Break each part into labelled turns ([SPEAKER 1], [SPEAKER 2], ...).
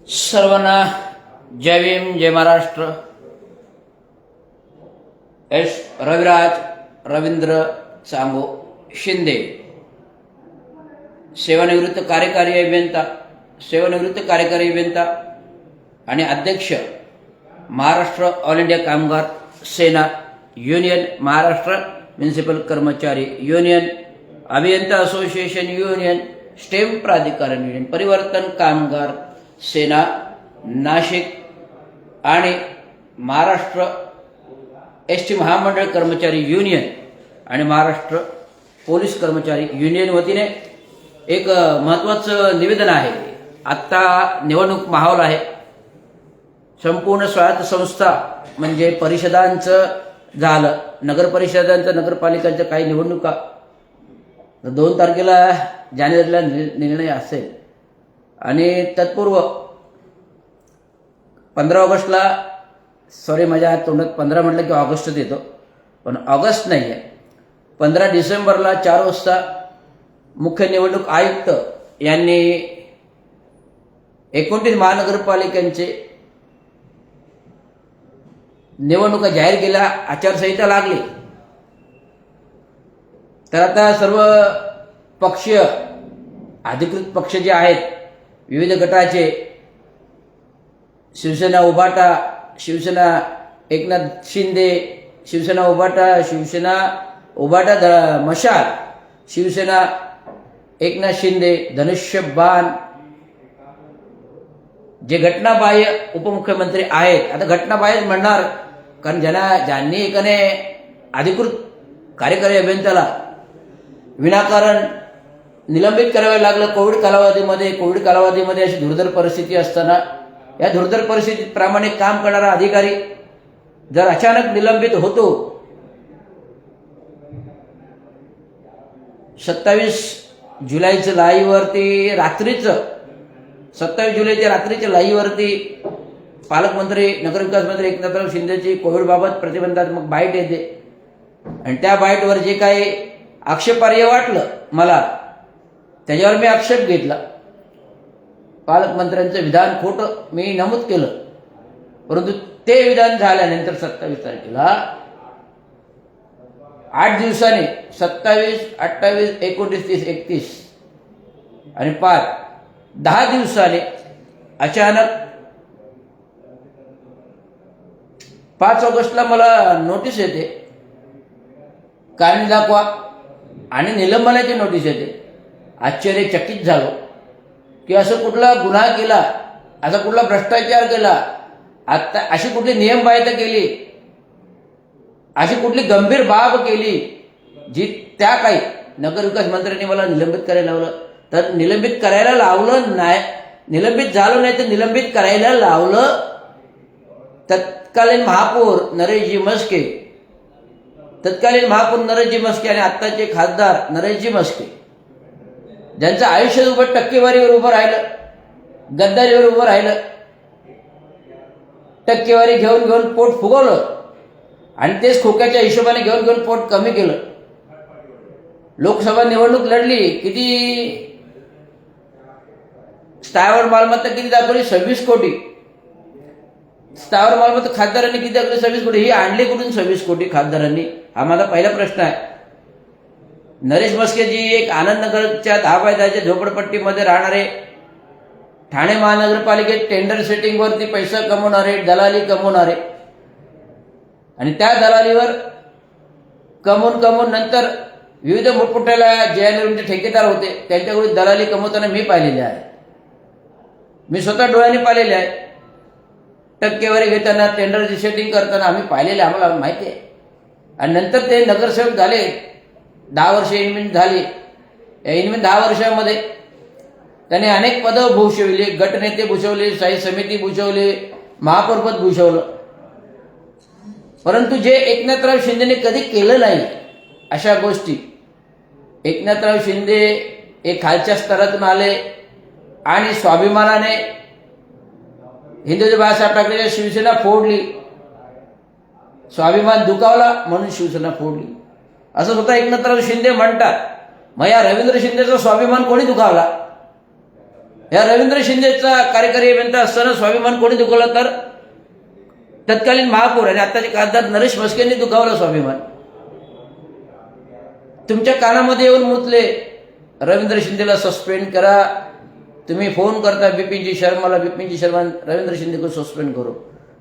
[SPEAKER 1] सर्वांना जय भीम जय महाराष्ट्र. एस रविराज रवींद्र सांगो शिंदे, सेवानिवृत्त कार्यकारी अभियंता आणि अध्यक्ष महाराष्ट्र ऑल इंडिया कामगार सेना युनियन, महाराष्ट्र म्युनिसिपल कर्मचारी युनियन, अभियंता असोसिएशन युनियन, स्टेम प्राधिकरण युनियन, परिवर्तन कामगार सेना नाशिक आणि महाराष्ट्र एसटी महामंडळ कर्मचारी युनियन आणि महाराष्ट्र पोलीस कर्मचारी युनियन वतीने एक महत्त्वाचं निवेदन आहे. आत्ता निवडणूक माहोल आहे. संपूर्ण स्वायत्त संस्था म्हणजे परिषदांचं झालं, नगर परिषदांचं, नगरपालिकांच्या काही निवडणुका 2 तारखेला जानेवारीला निर्णय असेल आणि तत्पूर्व 15 ऑगस्टला, सॉरी माझ्या तोंडात 15 म्हटलं की ऑगस्टच येतो, पण ऑगस्ट नाही आहे, 15 डिसेंबरला 4 वाजता मुख्य निवडणूक आयुक्त यांनी 29 महानगरपालिकांचे निवडणुका जाहीर केल्या. आचारसंहिता लागली तर आता सर्व पक्षीय अधिकृत पक्ष जे आहेत, विविध गटाचे, शिवसेना उभाटा, शिवसेना एकनाथ शिंदे, शिवसेना उभाटा मशाल, शिवसेना एकनाथ शिंदे, धनुष्यबाण, जे घटनाबाह्य उपमुख्यमंत्री आहेत. आता घटनाबाह्य म्हणणार कारण ज्यांनी एकाने अधिकृत कार्यकारी अभियंत्याला विनाकारण निलंबित करावे लागलं कोविड कालावधीमध्ये अशी दुर्धर परिस्थिती असताना, या दुर्धर परिस्थितीत प्रामाणिक काम करणारा अधिकारी जर अचानक निलंबित होतो, 27 जुलैच्या लाईव्हवरती रात्रीचं 27 जुलैच्या रात्रीच्या लाईव्हवरती पालकमंत्री नगरविकास मंत्री एकनाथराव शिंदेची कोविडबाबत प्रतिबंधात्मक बाईट येते आणि त्या बाईटवर जे काही आक्षेपार्ह वाटलं मला, त्याच्यावर मी आक्षेप घेतला. पालकमंत्र्यांचं विधान खोटं मी नमूद केलं, परंतु ते विधान झाल्यानंतर 27 तारखेला 8 दिवसांनी 27, 28, 29, 30, 31 आणि 10 दिवसांनी अचानक 5 ऑगस्टला मला नोटीस येते, कारणे दाखवा आणि निलंबनाची नोटीस येते. आश्चर्यचकित झालो की असं कुठला गुन्हा केला, असा कुठला भ्रष्टाचार केला, आता अशी कुठली नियमबाह्यता केली, अशी कुठली गंभीर बाब केली जी त्या काही नगरविकास मंत्र्यांनी मला निलंबित करायला लावलं. तर निलंबित करायला लावलं नाही, निलंबित झालो नाही तर निलंबित करायला लावलं तत्कालीन महापौर नरेशजी म्हस्के आणि आत्ताचे खासदार नरेशजी म्हस्के, ज्यांचं आयुष्य उभं टक्केवारीवर उभं राहिलं, गद्दारीवर उभं राहिलं, टक्केवारी घेऊन पोट फुगवलं आणि तेच खोक्याच्या हिशोबाने घेऊन पोट कमी केलं. लोकसभा निवडणूक लढली, किती स्थावर मालमत्ता किती दाखवली? 26 कोटी. स्थावर मालमत्ता खासदारांनी किती दाखवली? 26 कोटी. ही आणली कुठून 26 कोटी खासदारांनी? हा माझा पहिला प्रश्न आहे. नरेश म्हस्केजी एक आनंदनगरच्या 10 बाय 10च्या झोपडपट्टीमध्ये राहणारे, ठाणे महानगरपालिकेत टेंडर सेटिंगवरती पैसा कमवणारे, दलाली कमवणारे आणि त्या दलालीवर कमवून नंतर विविध मोठमोठ्या जे ठेकेदार होते त्यांच्याकडून दलाली कमवताना मी पाहिलेले आहे. मी स्वतः डोळ्यांनी पाहिलेले आहे. टक्केवारी घेताना, टेंडरची सेटिंग करताना आम्ही पाहिलेले, आम्हाला माहिती आहे. आणि नंतर ते नगरसेवक झाले, 10 वर्ष इनमिन झाली. या इनमिन 10 वर्षामध्ये त्याने अनेक पदं भूषविली, गटनेते भूषवले, स्थायी समिती भूषवले, महापौरपद भूषवलं. परंतु जे एकनाथराव शिंदेने कधी केलं नाही अशा गोष्टी. एकनाथराव शिंदे एक खालच्या स्तरातून आले आणि स्वाभिमानाने हिंदुत्व बाळासाहेब ठाकरेच्या शिवसेना फोडली, स्वाभिमान दुखावला म्हणून शिवसेना फोडली असं स्वतः एकनाथराव शिंदे म्हणतात. मग या रवींद्र शिंदेचा स्वाभिमान कोणी दुखावला? ह्या रवींद्र शिंदेचा कार्यकारी अभियंता असताना स्वाभिमान कोणी दुखावला तर तत्कालीन महापौर आणि आताचे खासदार नरेश म्हस्केंनी दुखावला स्वाभिमान. तुमच्या कानामध्ये येऊन मुतले रवींद्र शिंदेला सस्पेंड करा. तुम्ही फोन करता बिपिनजी शर्माला, बिपिनजी शर्मा रवींद्र शिंदे को सस्पेंड करो.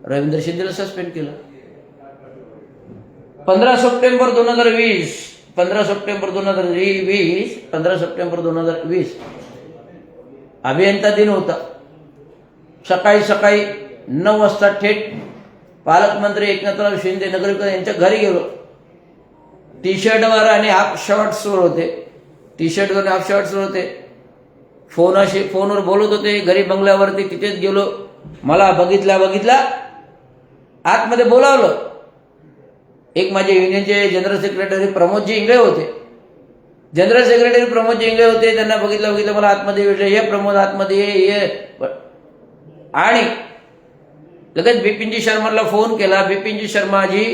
[SPEAKER 1] रवींद्र शिंदेला सस्पेंड केलं. 15 सप्टेंबर 2020 अभियंता दिन होता. सकाळी 9 वाजता थेट पालकमंत्री एकनाथराव शिंदे नगरकर यांच्या घरी गेलो. टी शर्टवर आणि हाफ शॉर्ट्सवर होते. टी शर्टवर हाफ शॉर्ट्सवर होते. फोनवर बोलत होते. घरी बंगल्यावरती तिथेच गेलो. मला बघितला आतमध्ये बोलावलं. एक माझे युनियनचे जनरल सेक्रेटरी प्रमोदजी इंगळे होते. त्यांना बघितलं मला आतमध्ये विषय ये प्रमोद आतमध्ये ये. आणि लगेच बिपिनजी शर्माला फोन केला. बिपिनजी शर्माजी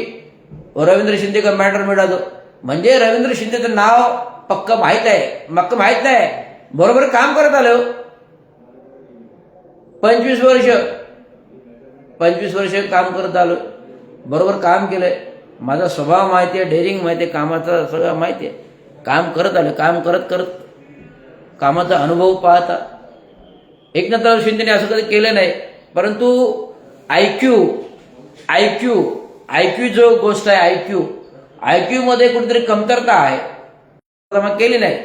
[SPEAKER 1] रवींद्र शिंदे का मॅटर मिळा दो. म्हणजे रवींद्र शिंदेचं नाव पक्क माहीत नाही. बरोबर काम करत आलं. 25 वर्ष काम करत आलो. बरोबर काम केलंय. माझा स्वभाव माहिती आहे, डेअरिंग माहिती आहे, कामाचा सगळं माहिती आहे. काम करत आलं. काम करत कामाचा अनुभव पाहता एकनाथराव शिंदेने असं कधी केलं नाही. परंतु आयक्यू जो गोष्ट आहे, आयक्यू मध्ये कुठेतरी कमतरता आहे, मग केली नाही.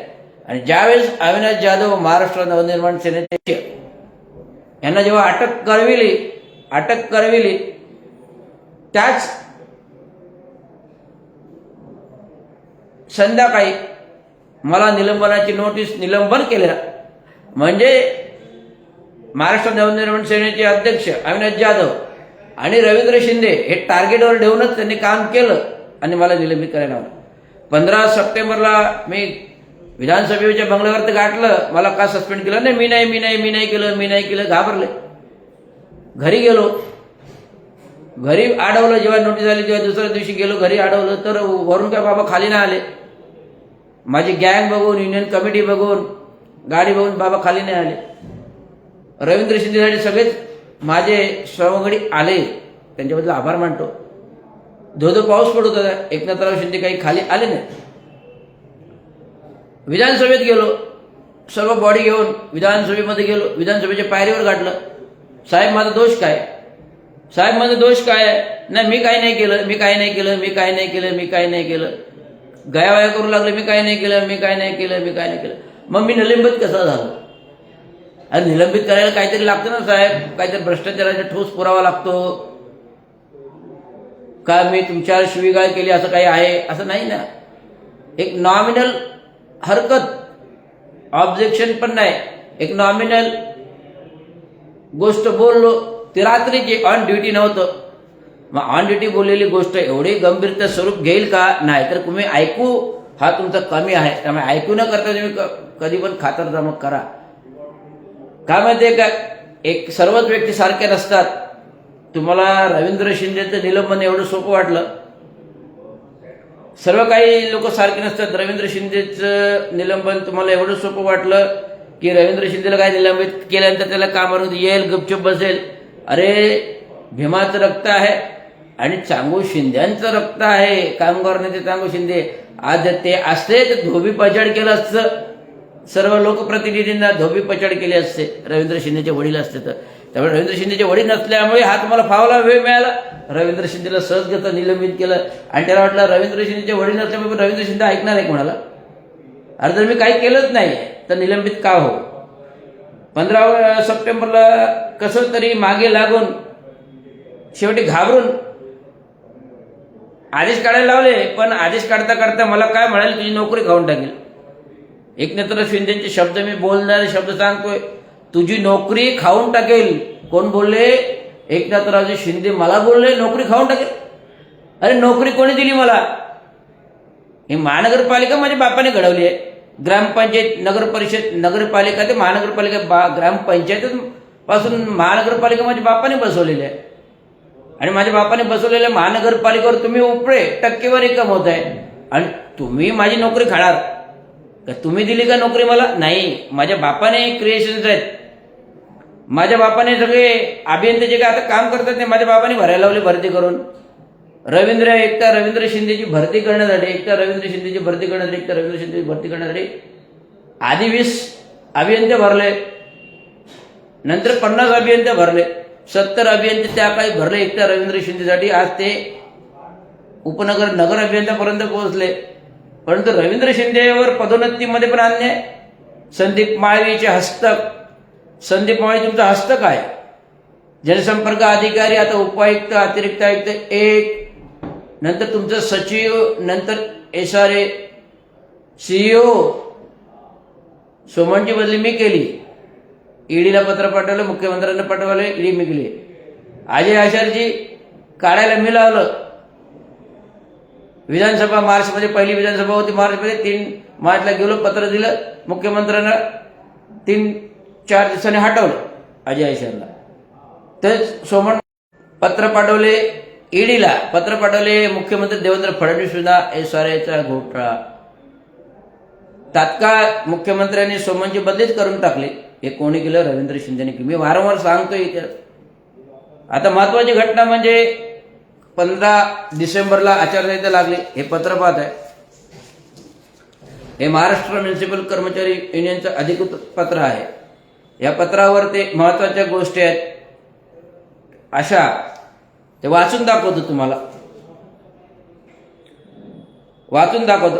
[SPEAKER 1] आणि ज्यावेळेस अविनाश जाधव महाराष्ट्र नवनिर्माण सेनेचे यांना जेव्हा अटक करविली त्याच संध्याकाळी मला निलंबनाची नोटीस निलंबन केलेला. म्हणजे महाराष्ट्र नवनिर्माण सेनेचे अध्यक्ष अविनाश जाधव आणि रवींद्र शिंदे हे टार्गेटवर ठेवूनच त्यांनी काम केलं आणि मला निलंबित करायला लावलं. 15 सप्टेंबरला मी विधानसभेच्या बंगल्यावरती गाठलं. मला का सस्पेंड केलं? नाही मी नाही केलं. घाबरले. घरी गेलो. घरी अडवलं. जेव्हा नोटीस आली तेव्हा दुसऱ्या दिवशी गेलो. घरी अडवलं तर वरून काय बाबा खाली नाही आले. माझी गँग बघून, युनियन कमिटी बघून, गाडी बघून बाबा खाली नाही आले. रवींद्र शिंदेसाठी सगळेच माझे सहयोगी आले. त्यांच्याबद्दल आभार मानतो. धोधो पाऊस पडत होता. एकनाथराव शिंदे काही खाली आले नाही. विधानसभेत गेलो. सर्व बॉडी घेऊन विधानसभेमध्ये गेलो. विधानसभेच्या पायरीवर गाठलं. साहेब माझा दोष काय? नाही मी काही नाही केलं. गयावया करू लागले. मी काही नाही केलं. मग मी निलंबित कसा झालो? आणि निलंबित करायला काहीतरी लागतं ना साहेब. काहीतरी भ्रष्टाचाराचा ठोस पुरावा लागतो का? मी तुमच्यावर शिवीगाळ केली असं काही आहे असं नाही ना. एक नॉमिनल हरकत, ऑब्जेक्शन पण नाही, एक नॉमिनल गोष्ट बोललो. ती रात्रीची ऑन ड्युटी नव्हतं. मग ऑन ड्युटी बोललेली गोष्ट एवढी गंभीरता स्वरूप घेईल का? नाही. तर तुम्ही ऐकू हा तुमचा कमी आहे. त्यामुळे ऐकू न करता तुम्ही कधी पण खातरजमा करा. काय माहितीये का, एक सर्वच व्यक्ती सारखे नसतात. तुम्हाला रवींद्र शिंदेचं निलंबन एवढं सोपं वाटलं. सर्व काही लोक सारखे नसतात. रवींद्र शिंदेचं निलंबन तुम्हाला एवढं सोपं वाटलं की रवींद्र शिंदेला काय निलंबित केल्यानंतर त्याला कामावरून येईल, गपचूप बसेल. अरे भीमाचं रक्त आहे आणि चांगू शिंद्यांचं रक्त आहे. कामगार नेते चांगू शिंदे आज ते असते तर धोबी पछाड केलं असतं. सर्व लोकप्रतिनिधींना धोबी पछाड केली असते रवींद्र शिंदेचे वडील असते तर. त्यामुळे रवींद्र शिंदेचे वडील नसल्यामुळे हा तुम्हाला फावला वेळ मिळाला. रवींद्र शिंदेला सहजगत निलंबित केलं आणि त्याला वाटलं रवींद्र शिंदेचे वडील नसल्यामुळे रवींद्र शिंदे ऐकणार आहे कोणाला? अरे जर मी काही केलंच नाही तर निलंबित का हो? 15 सप्टेंबरला कसं तरी मागे लागून शेवटी घाबरून आदेश काढायला लावले. पण आदेश काढता काढता मला काय म्हणाले, तुझी नोकरी खाऊन टाकेल. एकनाथराव शिंदेचे शब्द मी बोलणारे शब्द सांगतोय. तुझी नोकरी खाऊन टाकेल. कोण बोलले? एकनाथरावजी शिंदे मला बोलले नोकरी खाऊन टाकेल. अरे नोकरी कोणी दिली मला? ही महानगरपालिका माझ्या बापाने घडवली आहे. ग्रामपंचायत, नगरपालिका ते महानगरपालिका, ग्रामपंचायत पासून महानगरपालिका माझ्या बापाने बसवलेली आहे. आणि माझ्या बापाने बसवलेल्या महानगरपालिकेवर तुम्ही उपळे टक्केवारी कमवत आहे आणि तुम्ही माझी नोकरी खाणार का? तुम्ही दिली का नोकरी मला? नाही. माझ्या बापाने क्रिएशन्स आहेत. माझ्या बापाने सगळे अभियंते जे काय आता काम करतात ते माझ्या बाबाने भरायला लावले भरती करून. एकटा रवींद्र शिंदेची भरती करण्यासाठी रवींद्र शिंदेची भरती करण्यासाठी आधी 20 अभियंते भरले, नंतर 50 अभियंते भरले, 70 अभियंते त्या काळी भरले एकट्या रवींद्र शिंदेसाठी. आज ते नगर अभियंत्यापर्यंत पोहोचले. परंतु रवींद्र शिंदेवर पदोन्नतीमध्ये पण अन्याय. संदीप माळवीचे हस्तक, संदीप माळवी तुमचा हस्तक आहे, जनसंपर्क अधिकारी, आता उपायुक्त, अतिरिक्त आयुक्त 1, नंतर तुमचं सचिव, नंतर SRA, CEO. सोमनची बदली मी केली, ईडीला पत्र पाठवलं, मुख्यमंत्र्यांना पाठवले, ईडी मी केली. अजय आचार्यजी काढायला मी लावलं. विधानसभा मार्चमध्ये पहिली विधानसभा होती, मार्चमध्ये 3 मार्चला गेलो, पत्र दिलं मुख्यमंत्र्यांना, 3-4 दिवसांनी हटवलं अजय आचार्यला. तर सोमन पत्र पाठवले ईडीला, पत्र पाठवले मुख्यमंत्री देवेंद्र फडणवीसला. SRAचा घोटाळा, तात्काळ मुख्यमंत्र्यांनी सोमनची बदलीच करून टाकली. हे कोणी केलं? रवींद्र शिंदेने केलं. मी वारंवार सांगतोय इतिहास. आता महत्वाची घटना म्हणजे 15 डिसेंबरला आचारसंहिता लागली. हे पत्र पाहत आहे, हे महाराष्ट्र म्युनिसिपल कर्मचारी युनियनचं अधिकृत पत्र आहे. या पत्रावर ते महत्वाच्या गोष्टी आहेत अशा ते वाचून दाखवतो तुम्हाला,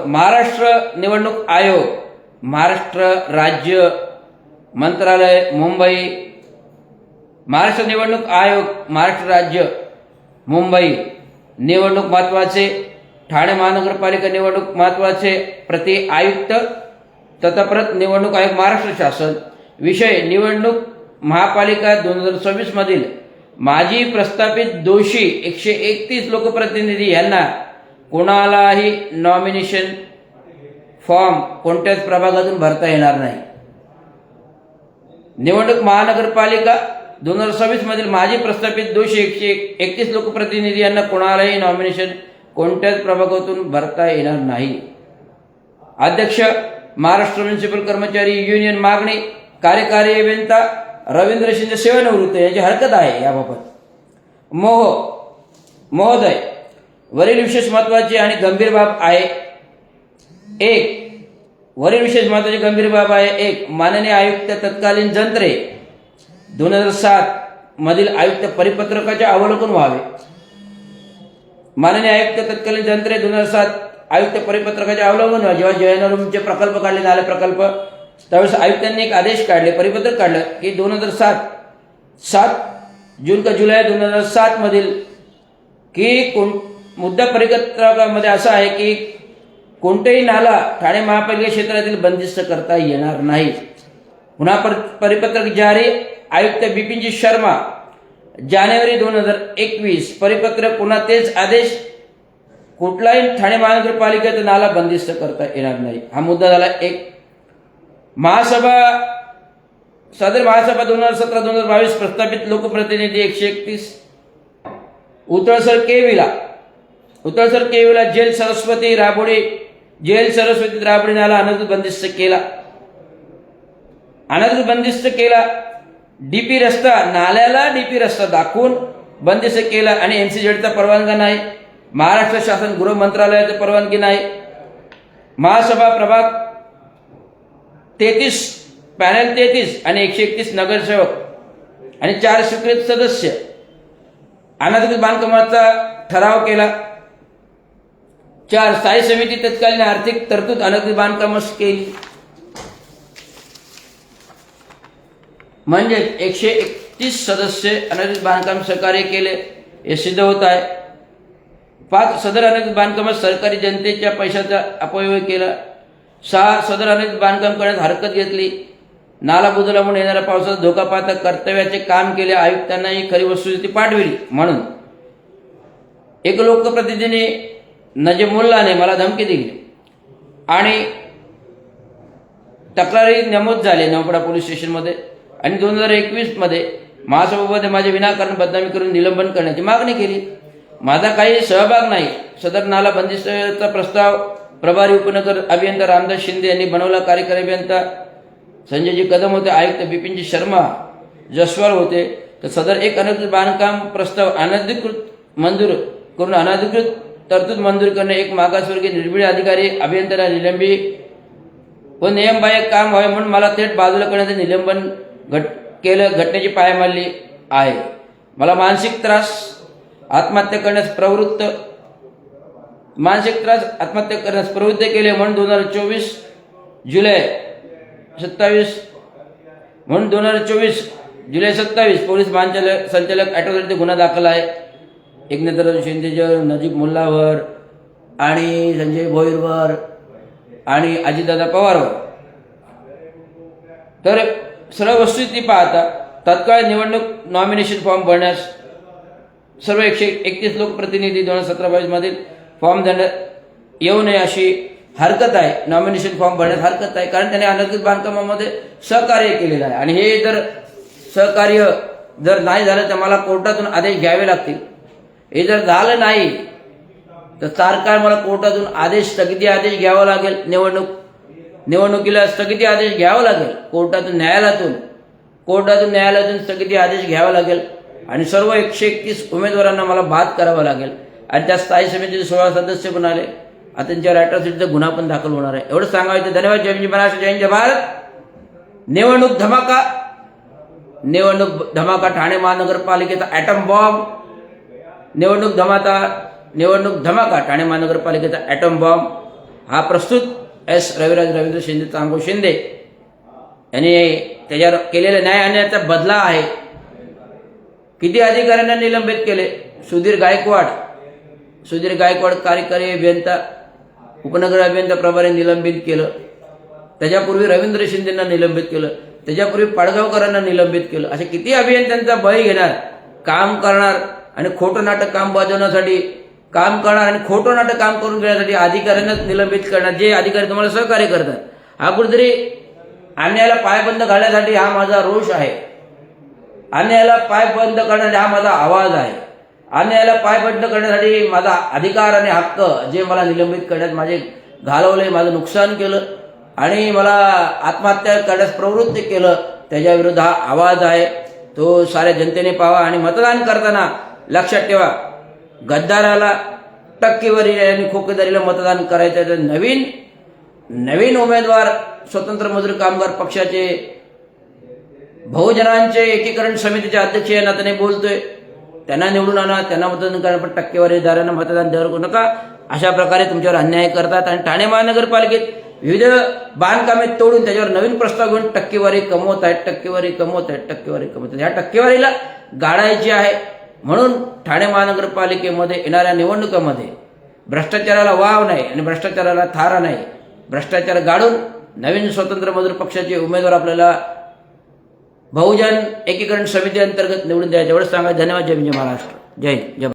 [SPEAKER 1] महाराष्ट्र निवडणूक आयोग, महाराष्ट्र राज्य मंत्रालय, मुंबई. महाराष्ट्र निवडणूक आयोग, महाराष्ट्र राज्य, मुंबई. निवडणूक महत्वाचे, ठाणे महानगरपालिका निवडणूक महत्वाचे, प्रति आयुक्त, तत्प्रत निवडणूक आयोग महाराष्ट्र शासन. विषय निवडणूक महापालिका 2024 मधील माजी प्रस्थापित दोषी 131 लोकप्रतिनिधी यांना कोणालाही नॉमिनेशन फॉर्म कोणत्याच प्रभागातून भरता येणार नाही. निवडणूक महानगरपालिका 2026 मधील माजी प्रस्थापित दोषी 131 लोकप्रतिनिधी यांना कोणालाही नॉमिनेशन कोणत्याच प्रभागातून भरता येणार नाही. अध्यक्ष महाराष्ट्र म्युनिसिपल कर्मचारी युनियन मागणी, कार्यकारी अभियंता रवींद्र शिंदे सेवानिवृत्त यांची हरकत आहे याबाबत. महोदय, वरील विशेष महत्वाची आणि गंभीर बाब आहे. 1 माननीय आयुक्त तत्कालीन जंत्रे 2007 मधील आयुक्त परिपत्रकाचे अवलोकन व्हावे. माननीय आयुक्त तत्कालीन जंत्रे 2007 आयुक्त परिपत्रकाचे अवलोकन व्हावे. जेव्हा जयनरूमचे प्रकल्प काढले, नाले प्रकल्प, त्यावेळेस आयुक्तांनी एक आदेश काढले, परिपत्रक काढलं की 7 जून का जुलै 2007 मधील की मुद्दा परिपत्रकामध्ये असा आहे की कोणतेही नाला ठाणे महापालिका क्षेत्रातील बंदिस्त करता येणार नाही. पुन्हा परिपत्रक जारी, आयुक्त बिपिनजी शर्मा, जानेवारी 2021. परिपत्रक पुन्हा तेच आदेश, कुठलाही ठाणे महानगरपालिकेचा नाला बंदिस्त करता येणार नाही. हा मुद्दा झाला. सदर महासभा 2017-2022 प्रस्थापित लोकप्रतिनिधी 131. उतळसर केविला जेल सरस्वती राबोडी नाला अनधिकृत बंदिस्त केला. डीपी रस्ता, नाल्याला डीपी रस्ता दाखवून बंदिस्त केला आणि MCZचा परवानगी नाही. महाराष्ट्र शासन गृह मंत्रालयाची परवानगी नाही. महासभा प्रभाग 33 पॅनल 33 आणि 131 नगरसेवक आणि 4 स्वीकृत सदस्य. अनधिकृत बांधकामाचा ठराव केला. 4 स्थायी समिती तत्कालीन आर्थिक तरतूद अनधिकृत बांधकामास केली. म्हणजे 131 सदस्य अनधिकृत बांधकाम सहकार्य केले हे सिद्ध होत आहे. 5 सदर अनधिकृत बांधकामात सरकारी जनतेच्या पैशाचा अपव्यय केला. 6 सदर अनधिकृत बांधकाम करण्यास हरकत घेतली. नाला बुजवल्यामुळे येणाऱ्या पावसाचा धोका पाहता कर्तव्याचे काम केले. आयुक्तांना ही खरी वस्तुस्थिती पाठविली. म्हणून एक लोकप्रतिनिधीने नजमुल्लाने मला धमकी दिली आणि तक्रारी नमूद झाले नवपडा पोलीस स्टेशनमध्ये आणि 2021 मध्ये महासभेमध्ये माझे विनाकारण बदनामी करून निलंबन करण्याची मागणी केली. माझा काही सहभाग नाही. सदर नाला बंदिस्ताचा प्रस्ताव प्रभारी उपनगर अभियंता रामदास शिंदे यांनी बनवला. कार्यकारी अभियंता संजयजी कदम होते. आयुक्त बिपिनजी शर्मा जसवाल होते. तर सदर एक अनधिकृत बांधकाम प्रस्ताव अनधिकृत मंजूर करून अनधिकृत तरतूद मंजूर करणे, एक मागासवर्गीय निर्भीड अधिकारी अभियंत्याला निलंबित व नियमबाह्य काम व्हावे म्हणून मला थेट बाजूला करण्याचे निलंबन केलं, घटनेची पायमल्ली आहे. मला मानसिक त्रास आत्महत्या करण्यास प्रवृत्त केले म्हणून 2024 जुलै 27 पोलीस संचालक ॲटोरिटी गुन्हा दाखल आहे. एकनाथराव शिंदेवर, नजीब मुल्लावर आणि संजय भोईरवर आणि अजितदादा पवारवर. तर सर्व वस्तुस्थिती पाहता तत्काळ निवडणूक नॉमिनेशन फॉर्म भरण्यास सर्व 131 लोकप्रतिनिधी 2017-22 मधील फॉर्म देण्यात येऊ नये अशी हरकत आहे. नॉमिनेशन फॉर्म भरण्यास हरकत आहे, कारण त्याने अनधिकृत बांधकामामध्ये सहकार्य केलेलं आहे. आणि हे जर सहकार्य जर नाही झालं तर मला कोर्टातून आदेश घ्यावे लागतील. हे जर झालं नाही तर तात्काळ मला कोर्टातून स्थगिती आदेश घ्यावा लागेल. निवडणुकीला स्थगिती आदेश घ्यावा लागेल. कोर्टातून न्यायालयातून स्थगिती आदेश घ्यावा लागेल आणि सर्व 131 उमेदवारांना मला बाद करावा लागेल. आणि त्या स्थायी समितीचे 16 सदस्य पण आले. आता त्यांच्यावर ॲट्रॉसिटीचा गुन्हा पण दाखल होणार आहे. एवढं सांगायचं. धन्यवाद. जय हिंद, महाराष्ट्र, जय हिंद, जय भारत. निवडणूक धमाका ठाणे महानगरपालिकेचा ॲटम बॉम्ब. निवडणूक धमाका ठाणे महानगरपालिकेचा ॲटम बॉम्ब हा प्रस्तुत रविराज रवींद्र शिंदे चांगो शिंदे यांनी त्याच्यावर केलेल्या न्याय अन्यायाचा बदला आहे. किती अधिकाऱ्यांना निलंबित केले? सुधीर गायकवाड कार्यकारी अभियंता, उपनगर अभियंता प्रभारी निलंबित केलं. त्याच्यापूर्वी रवींद्र शिंदेंना निलंबित केलं. त्याच्यापूर्वी पाडगावकरांना निलंबित केलं. असे किती अभियंत्यांचा बळी घेणार, काम करणार आणि खोटं नाटक काम वाजवण्यासाठी काम करणार आणि खोटं नाटक काम करून घेण्यासाठी अधिकाऱ्यांनाच निलंबित करणार, जे अधिकारी तुम्हाला सहकार्य करतात. हा कुठेतरी अन्यायाला पायबंद घालण्यासाठी हा माझा रोष आहे. अन्यायाला पायबंद करण्यासाठी हा माझा आवाज आहे. अन्यायाला पायबंद करण्यासाठी माझा अधिकार आणि हक्क जे मला निलंबित करण्यात माझे घालवले, माझं नुकसान केलं आणि मला आत्महत्या करण्यास प्रवृत्त केलं, त्याच्याविरुद्ध हा आवाज आहे. तो साऱ्या जनतेने पाहावा. आणि मतदान करताना लक्षात ठेवा, गद्दाराला टक्केवारी आणि खोकेदारीला मतदान करायचं आहे. तर नवीन उमेदवार स्वतंत्र मजूर कामगार पक्षाचे बहुजनांचे एकीकरण समितीचे अध्यक्ष या नात्याने बोलतोय. त्यांना निवडून आणा, त्यांना मतदान करा, पण टक्केवारीदारांना मतदान देऊ नका. अशा प्रकारे तुमच्यावर अन्याय करतात. आणि ठाणे महानगरपालिकेत विविध बांधकामे तोडून त्याच्यावर नवीन प्रस्ताव घेऊन टक्केवारी कमवत आहेत. ह्या टक्केवारीला गाडायची आहे. म्हणून ठाणे महानगरपालिकेमध्ये येणाऱ्या निवडणुकांमध्ये भ्रष्टाचाराला वाव नाही आणि भ्रष्टाचाराला थारा नाही. भ्रष्टाचार गाडून नवीन स्वतंत्र मजूर पक्षाचे उमेदवार आपल्याला बहुजन एकीकरण समिती अंतर्गत निवडून द्यायचे. एवढंच सांगा. धन्यवाद. जय हिंद, महाराष्ट्र. जय हिंद, जय.